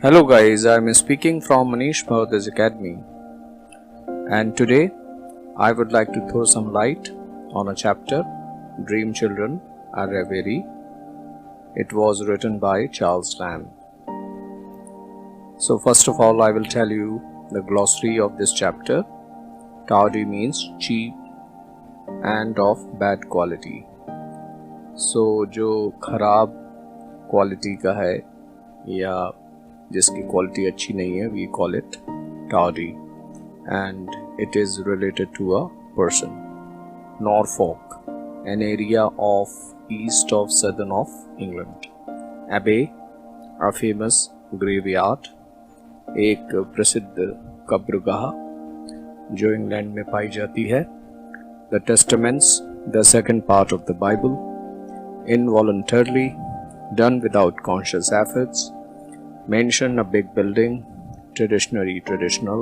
Hello guys, I am speaking from Manish Bhardes Academy, and today I would like to throw some light on a chapter, Dream Children are Reverie. It was written by Charles Lamb. So first of all I will tell you the glossary of this chapter. Tawdy means cheap and of bad quality. So जो खराब quality का है या जिसकी quality अच्छी नहीं है, we call it tawdy, and it is related to a person. Norfolk, an area of east of southern of England. Abbey, a famous graveyard, एक प्रसिद्ध कब्रगाह जो इंग्लैंड में पाई जाती है. The Testaments, the second part of the Bible, involuntarily, done without conscious efforts. Mention a big building, traditional,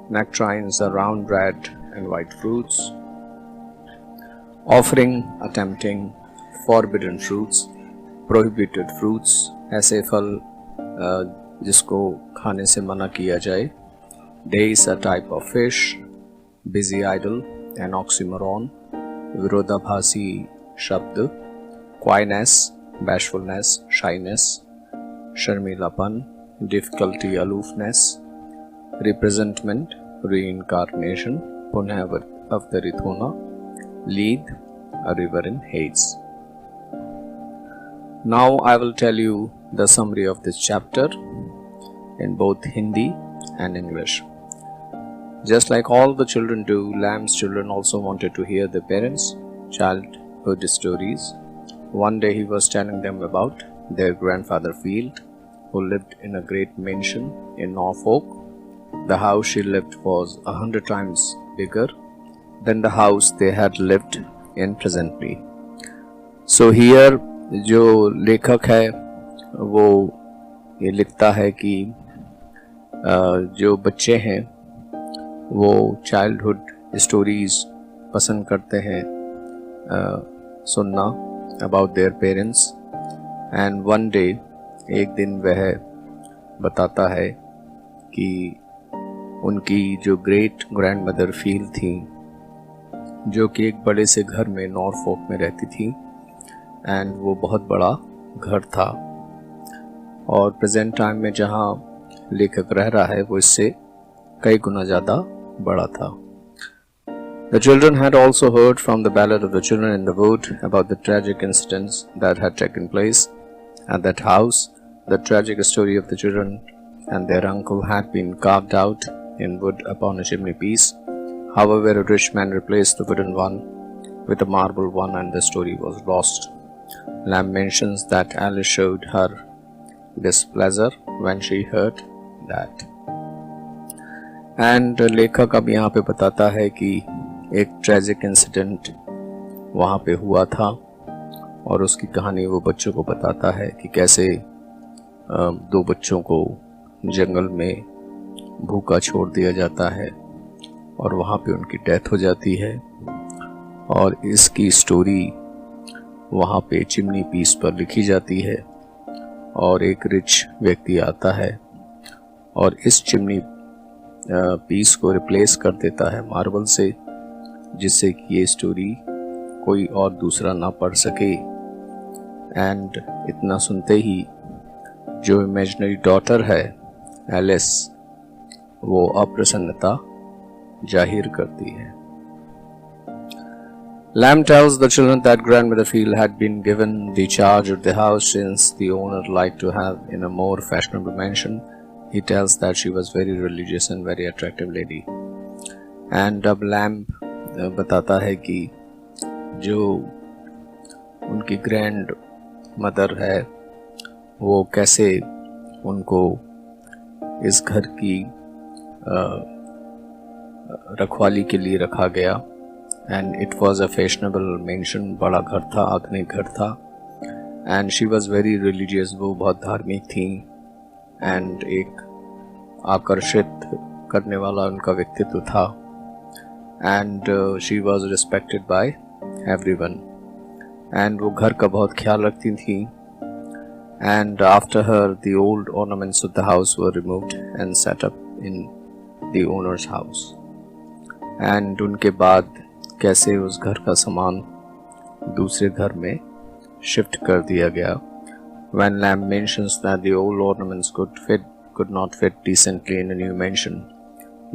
nectarines are round red and white fruits. Offering, attempting, forbidden fruits, prohibited fruits, ऐसे फल जिसको खाने से मना किया जाए. Days, a type of fish. Busy idle, an oxymoron, विरोधाभासी शब्द. Coyness, bashfulness, shyness. शर्मीलापन, difficulty, aloofness. Representment, reincarnation, पुनः अवतरित होना. Lead, a river in haze. Now I will tell you the summary of this chapter in both Hindi and English. Just like all the children do, Lamb's children also wanted to hear their parents' childhood stories. One day he was telling them about their grandfather Field, who lived in a great mansion in Norfolk. The house she lived was 100 times bigger than the house they had lived in presently. So here जो लेखक है वो ये लिखता है कि जो बच्चे हैं वो चाइल्डहुड स्टोरीज पसंद करते हैं सुनना about their parents, and one day एक दिन वह बताता है कि उनकी जो ग्रेट ग्रैंड मदर फील थी जो कि एक बड़े से घर में नॉरफोक में रहती थी, एंड वो बहुत बड़ा घर था और प्रेजेंट टाइम में जहाँ लेखक रह रहा है वो इससे कई गुना ज़्यादा बड़ा था. The children had also heard from the ballad of the children in the wood about the tragic incidents that had taken place at that house. The tragic story of the children and their uncle had been carved out in wood upon a chimney piece. However, a rich man replaced the wooden one with a marble one and the story was lost. Lamb mentions that Alice showed her displeasure when she heard that. And लेखक अब यहाँ पे बताता है कि एक tragic incident वहाँ पे हुआ था और उसकी कहानी वो बच्चों को बताता है कि कैसे दो बच्चों को जंगल में भूखा छोड़ दिया जाता है और वहाँ पे उनकी डेथ हो जाती है और इसकी स्टोरी वहाँ पे चिमनी पीस पर लिखी जाती है और एक रिच व्यक्ति आता है और इस चिमनी पीस को रिप्लेस कर देता है मार्बल से, जिससे कि ये स्टोरी कोई और दूसरा ना पढ़ सके. एंड इतना सुनते ही जो इमेजिनरी डॉटर है एलिस वो अप्रसन्नता जाहिर करती है. Lamb tells the children that grandmother Field had been given the charge of the house since the owner liked to have in a more fashionable mansion. He tells that she was very religious and very attractive lady. And अब Lamb बताता है कि जो उनकी grand mother है वो कैसे उनको इस घर की रखवाली के लिए रखा गया. And it was a fashionable mention, बड़ा घर था, आधुनिक घर था. And she was very religious, वो बहुत धार्मिक थी एंड एक आकर्षित करने वाला उनका व्यक्तित्व था. And she was respected by everyone and वो घर का बहुत ख्याल रखती थी. and after her the old ornaments of the house were removed and set up in the owner's house. And उनके बाद कैसे उस घर का सामान दूसरे घर में शिफ्ट कर दिया गया. When Lamb mentions that the old ornaments could not fit decently in a new mansion,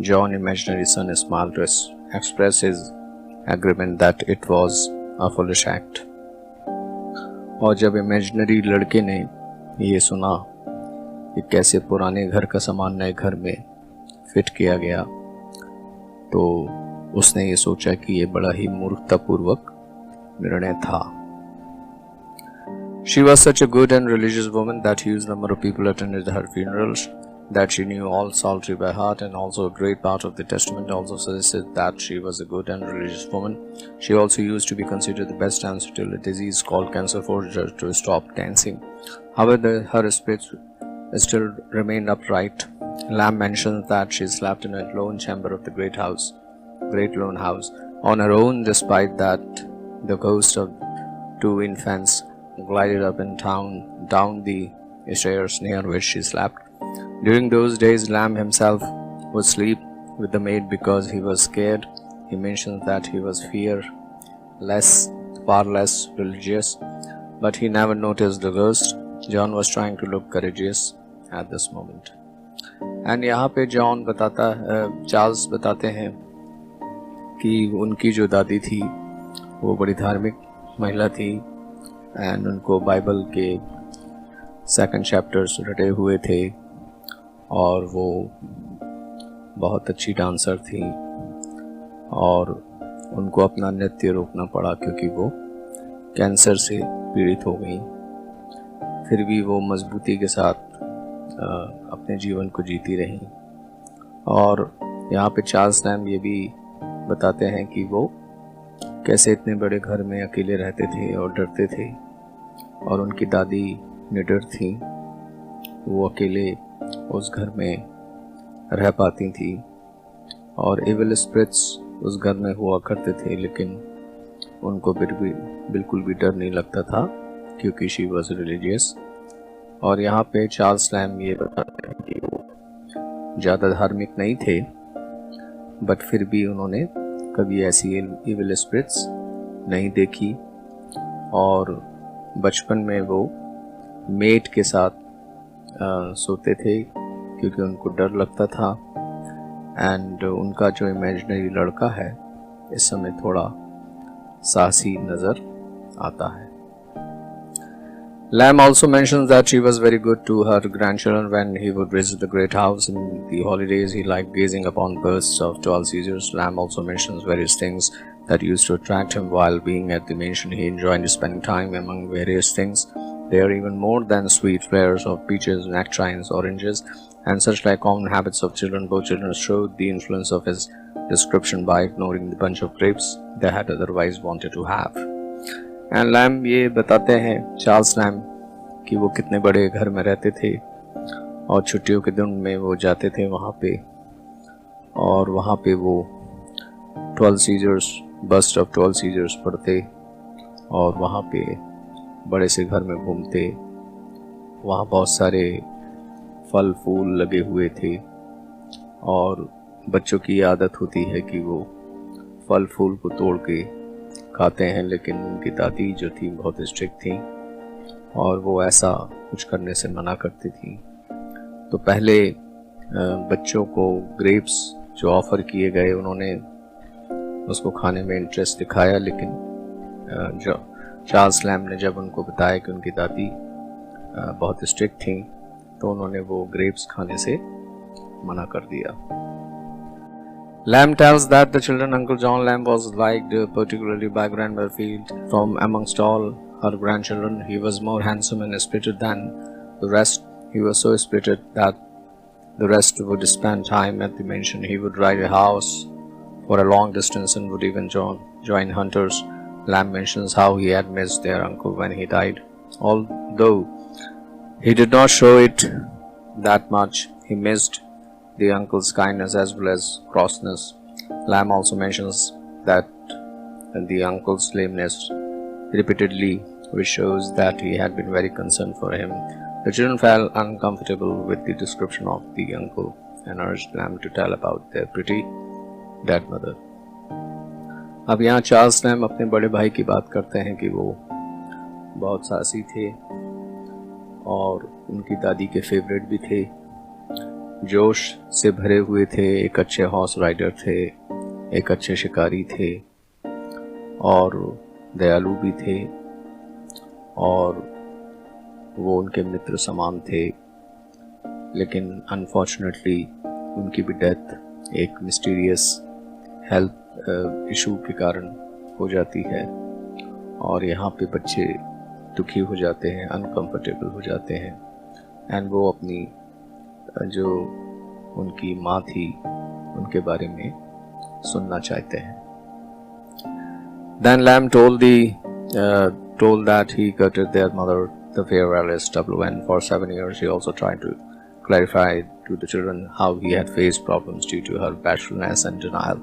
John, imaginary son, smiled to express his agreement that it was a foolish act. और जब इमेजिनरी लड़के ने ये सुना कि कैसे पुराने घर का सामान नए घर में फिट किया गया, तो उसने ये सोचा कि ये बड़ा ही मूर्खतापूर्वक निर्णय था. She was such a good and religious woman that huge number of people attended her funerals, that she knew all psaltery by heart, and also a great part of the Testament also suggested that she was a good and religious woman. She also used to be considered the best answer to a disease called cancer forced her to stop dancing. However, her spirits still remained upright. Lamb mentions that she slept in a lone chamber of the great lone house, on her own, despite that the ghost of two infants glided up and down the stairs near which she slept. During those days, Lamb himself would sleep with the maid because he was scared. He mentions that he was far less religious, but he never noticed the ghost. John was trying to look courageous at this moment. And यहाँ पे Charles बताते हैं कि उनकी जो दादी थी वो बड़ी धार्मिक महिला थी, एंड उनको बाइबल के 2nd चैप्टर्स रटे हुए थे, और वो बहुत अच्छी डांसर थी, और उनको अपना नृत्य रोकना पड़ा क्योंकि वो कैंसर से पीड़ित हो गई. फिर भी वो मजबूती के साथ अपने जीवन को जीती रही. और यहाँ पे चार्ल्स लैम्ब ये भी बताते हैं कि वो कैसे इतने बड़े घर में अकेले रहते थे और डरते थे, और उनकी दादी निडर थी, वो अकेले उस घर में रह पाती थी, और एविल स्पिरिट्स उस घर में हुआ करते थे, लेकिन उनको बिल्कुल भी डर नहीं लगता था क्योंकि शी वॉज रिलीजियस. और यहाँ पे चार्ल्स लैम्ब ये बताते हैं कि वो ज़्यादा धार्मिक नहीं थे, बट फिर भी उन्होंने कभी ऐसी इविल स्पिरिट्स नहीं देखी, और बचपन में वो मेट के साथ सोते थे क्योंकि उनको डर लगता था. एंड उनका जो इमेजिनरी लड़का है इस समय थोड़ा साहसी नज़र आता है. Lamb also mentions that she was very good to her grandchildren when he would visit the great house in the holidays. He liked gazing upon bursts of tall Caesars. Lamb also mentions various things that used to attract him while being at the mansion. He enjoyed spending time among various things. They are even more than sweet flavors of peaches, nectarines, oranges, and such like common habits of children. Both children showed the influence of his description by ignoring the bunch of grapes they had otherwise wanted to have. And lamb ये बताते हैं, Charles lamb, कि वो कितने बड़े घर में रहते थे, और छुट्टियों के दिन में वो जाते थे वहाँ पे, और वहाँ पे वो 12 सीजर्स, बस्ट ऑफ 12 सीजर्स पढ़ते, और वहाँ पे बड़े से घर में घूमते. वहाँ बहुत सारे फल फूल लगे हुए थे, और बच्चों की आदत होती है कि वो फल फूल को तोड़ के खाते हैं, लेकिन उनकी दादी जो थी बहुत स्ट्रिक्ट थी, और वो ऐसा कुछ करने से मना करती थी. तो पहले बच्चों को ग्रेप्स जो ऑफ़र किए गए, उन्होंने उसको खाने में इंटरेस्ट दिखाया, लेकिन जो चार्ल्स लैम्ब ने जब उनको बताया कि उनकी दादी बहुत स्ट्रिक्ट थी, तो उन्होंने वो ग्रेप्स खाने से मना कर दिया. Lamb tells that the children Uncle John Lamb was liked particularly by Grandmother Field. From amongst all her grandchildren, he was more handsome and spirited than the rest. He was so spirited that the rest would spend time at the mansion. He would ride a horse for a long distance and would even join hunters. Lamb mentions how he had missed their uncle when he died. Although he did not show it that much, he missed the uncle's kindness as well as crossness. Lamb also mentions that the uncle's lameness repeatedly which shows that he had been very concerned for him. The children felt uncomfortable with the description of the uncle and urged them to tell about their pretty dead mother. अब यहाँ Charles lamb अपने बड़े भाई की बात करते हैं कि वो बहुत साहसी थे और उनकी दादी के फेवरेट भी थे, जोश से भरे हुए थे, एक अच्छे हॉर्स राइडर थे, एक अच्छे शिकारी थे और दयालु भी थे और वो उनके मित्र समान थे। लेकिन अनफॉर्चुनेटली उनकी भी डेथ एक मिस्टीरियस हेल्थ इशू के कारण हो जाती है और यहाँ पे बच्चे दुखी हो जाते हैं, अनकंफर्टेबल हो जाते हैं एंड वो अपनी जो उनकी माँ थी उनके बारे में सुनना चाहते हैं। Then Lamb told that he courted their mother, the fair Alice W.N. for 7 years. He also tried to clarify to the children how he had faced problems due to her bashfulness and denial.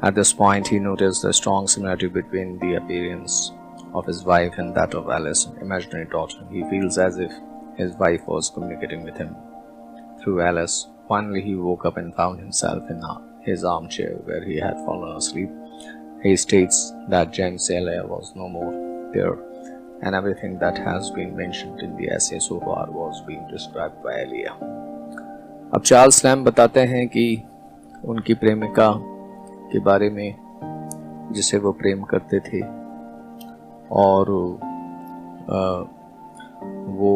At this point, he noticed a strong similarity between the appearance of his wife and that of Alice's imaginary daughter. He feels as if his wife was communicating with him through Alice. Finally, he woke up and found himself in his armchair where he had fallen asleep. He states that James Celia was no more there, and everything that has been mentioned in the essay so far was being described by Elia. अब Charles lamb बताते हैं कि उनकी प्रेमिका के बारे में जिसे वो प्रेम करते थे और वो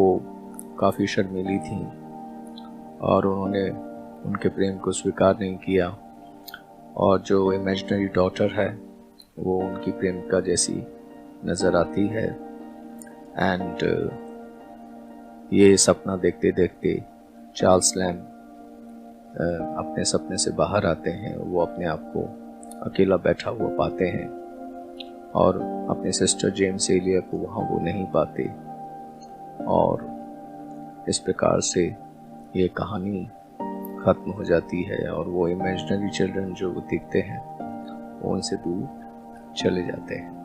काफ़ी शर्मीली थी और उन्होंने उनके प्रेम को स्वीकार नहीं किया और जो इमेजिनरी डॉटर है वो उनकी प्रेमिका जैसी नज़र आती है एंड ये सपना देखते देखते चार्ल्स लैम्ब अपने सपने से बाहर आते हैं। वो अपने आप को अकेला बैठा हुआ पाते हैं और अपने सिस्टर जेम्स एलिया को वहाँ वो नहीं पाते और इस प्रकार से ये कहानी ख़त्म हो जाती है और वो इमेजिनरी चिल्ड्रन जो वो दिखते हैं वो उनसे दूर चले जाते हैं।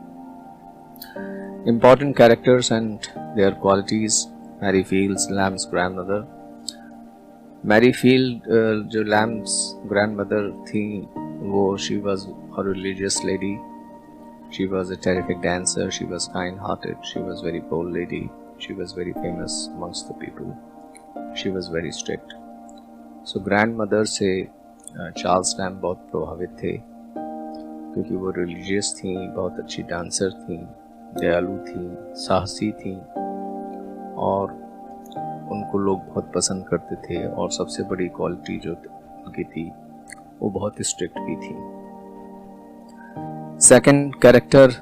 Important characters and their qualities. Mary Fields, Lamb's grandmother. Mary Field जो Lamb's grandmother थी वो she was a religious lady. She was a terrific dancer. She was kind-hearted. She was very bold lady. She was very famous amongst the people. She was very strict. So grandmother से Charles lamb बहुत प्रभावित थे क्योंकि वो religious थी, बहुत अच्छी dancer थी, दयालु थी, साहसी थी और उनको लोग बहुत पसंद करते थे और सबसे बड़ी क्वालिटी जो उनकी थी वो बहुत स्ट्रिक्ट भी थी। सेकंड कैरेक्टर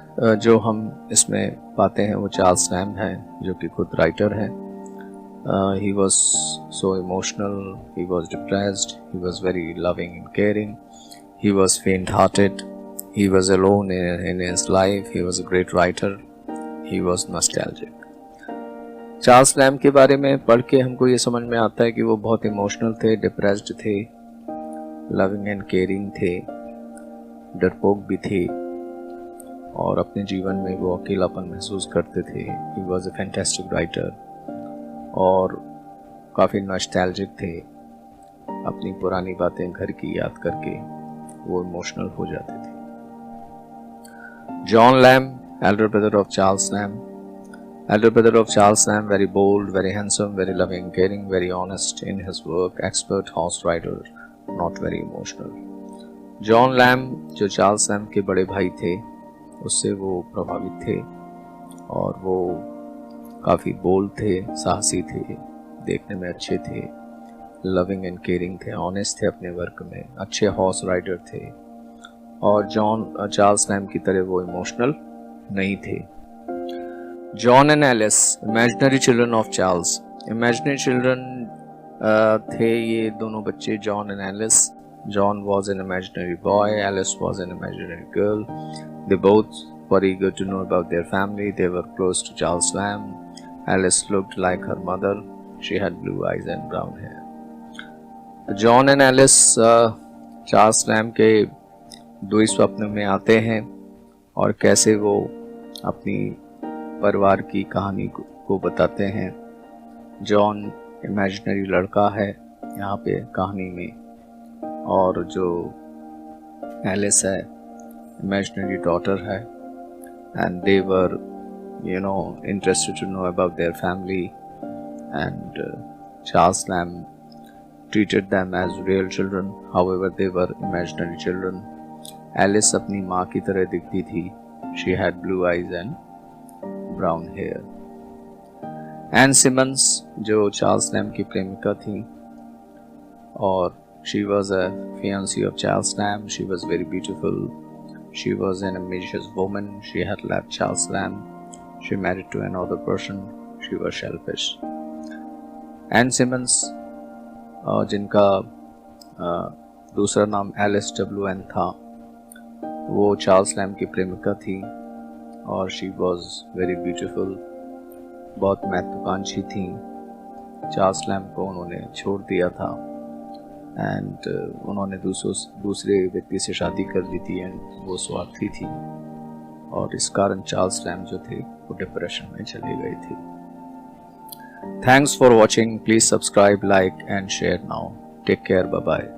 जो हम इसमें पाते हैं वो चार्ल्स लैम्ब है जो कि खुद राइटर है। He was so emotional, he was depressed, he was very loving and caring, he was faint-hearted, he was alone in his life, he was a great writer, he was nostalgic. Charles lamb के बारे में पढ़ के हमको ये समझ में आता है कि वो बहुत इमोशनल थे, डिप्रेस्ड थे, लविंग एंड केयरिंग थे, डरपोक भी थे और अपने जीवन में वो अकेलापन महसूस करते थे। He was a fantastic writer और काफ़ी नॉस्टैल्जिक थे, अपनी पुरानी बातें घर की याद करके वो इमोशनल हो जाते थे। John lamb, elder brother of Charles Lamb. Elder brother of Charles Lamb, very bold, very handsome, very loving, caring, very honest in his work, expert horse rider, not very emotional. John lamb जो Charles lamb के बड़े भाई थे उससे वो प्रभावित थे और वो काफ़ी बोल्ड थे, साहसी थे, देखने में अच्छे थे, लविंग एंड केयरिंग थे, ऑनेस्ट थे अपने वर्क में, अच्छे हॉर्स राइडर थे और चार्ल्स लैम्ब की तरह वो इमोशनल नहीं थे। John and Alice, imaginary children of Charles. Imaginary children थे ये दोनों बच्चे, John and Alice. John was an imaginary boy, Alice was an imaginary girl. They both were eager to know about their family. They were close to Charles Lamb. Alice looked like her mother. She had blue eyes and brown hair. John and Alice Charles lamb के दो ही स्वप्न में आते हैं और कैसे वो अपनी परिवार की कहानी को बताते हैं। जॉन इमेजिनरी लड़का है यहाँ पे कहानी में, और जो एलिस है imaginary daughter है, and they were interested to know about their family, and Charles Lamb treated them as real children, however they were imaginary children. Alice अपनी माँ की तरह दिखती थी, she had blue eyes and brown hair. Anne Simmons जो Charles lamb की प्रेमिका थी, और she was a fiancée of Charles Lamb. She was very beautiful. She was an ambitious woman. She had left Charles Lamb. She married to another person. She was selfish. Anne Simmons, जिनका दूसरा नाम Alice WN था, वो Charles lamb की प्रेमिका थी, और she was very beautiful. बहुत महत्वाकांक्षी थी। चार्ल्स लैम्ब को उन्होंने छोड़ दिया था, एंड उन्होंने दूसरे व्यक्ति से शादी कर ली थी, एंड वो स्वार्थी थी, और इस कारण चार्ल्स लैम्ब जो थे वो डिप्रेशन में चली गई थी। Thanks for watching. Please subscribe, like and share now. Take care, bye bye.